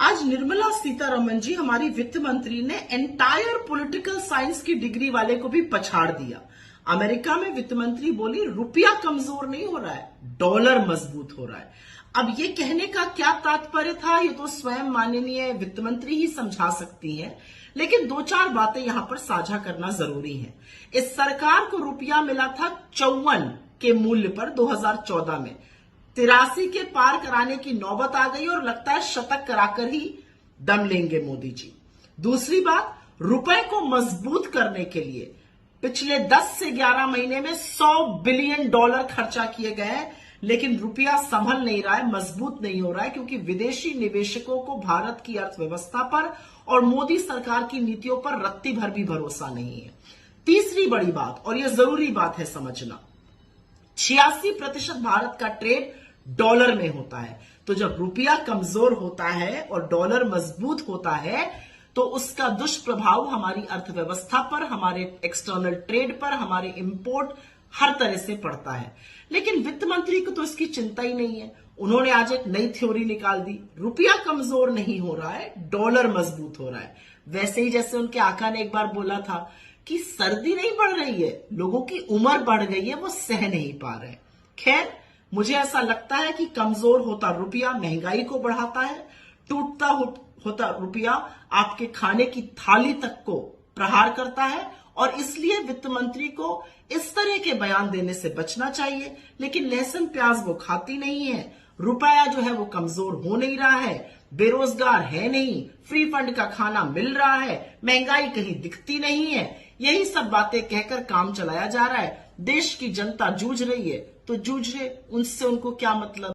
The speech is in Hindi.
आज निर्मला सीतारमण जी हमारी वित्त मंत्री ने एंटायर पॉलिटिकल साइंस की डिग्री वाले को भी पछाड़ दिया। अमेरिका में वित्त मंत्री बोली रुपया कमजोर नहीं हो रहा है, डॉलर मजबूत हो रहा है। अब ये कहने का क्या तात्पर्य था, ये तो स्वयं माननीय वित्त मंत्री ही समझा सकती हैं, लेकिन दो चार बातें यहां पर साझा करना जरूरी है। इस सरकार को रुपया मिला था 54 के मूल्य पर 2014 में, 83 के पार कराने की नौबत आ गई और लगता है शतक कराकर ही दम लेंगे मोदी जी। दूसरी बात, रुपए को मजबूत करने के लिए पिछले 10 से 11 महीने में $100 बिलियन खर्चा किए गए हैं, लेकिन रुपया संभल नहीं रहा है, मजबूत नहीं हो रहा है, क्योंकि विदेशी निवेशकों को भारत की अर्थव्यवस्था पर और मोदी सरकार की नीतियों पर रत्ती भर भी भरोसा नहीं है। तीसरी बड़ी बात, और यह जरूरी बात है समझना, 86% भारत का ट्रेड डॉलर में होता है। तो जब रुपया कमजोर होता है और डॉलर मजबूत होता है तो उसका दुष्प्रभाव हमारी अर्थव्यवस्था पर, हमारे एक्सटर्नल ट्रेड पर, हमारे इंपोर्ट हर तरह से पड़ता है। लेकिन वित्त मंत्री को तो इसकी चिंता ही नहीं है। उन्होंने आज एक नई थ्योरी निकाल दी, रुपया कमजोर नहीं हो रहा है, डॉलर मजबूत हो रहा है। वैसे ही जैसे उनके आका ने एक बार बोला था कि सर्दी नहीं बढ़ रही है, लोगों की उम्र बढ़ गई है, वो सह नहीं पा रहे। खैर, मुझे ऐसा लगता है कि कमजोर होता रुपया महंगाई को बढ़ाता है, टूटता होता रुपया आपके खाने की थाली तक को प्रहार करता है, और इसलिए वित्त मंत्री को इस तरह के बयान देने से बचना चाहिए। लेकिन लहसुन प्याज वो खाती नहीं है, रुपया जो है वो कमजोर हो नहीं रहा है, बेरोजगार है नहीं, फ्री फंड का खाना मिल रहा है, महंगाई कहीं दिखती नहीं है, यही सब बातें कहकर काम चलाया जा रहा है। देश की जनता जूझ रही है तो जूझे, उनसे उनको क्या मतलब।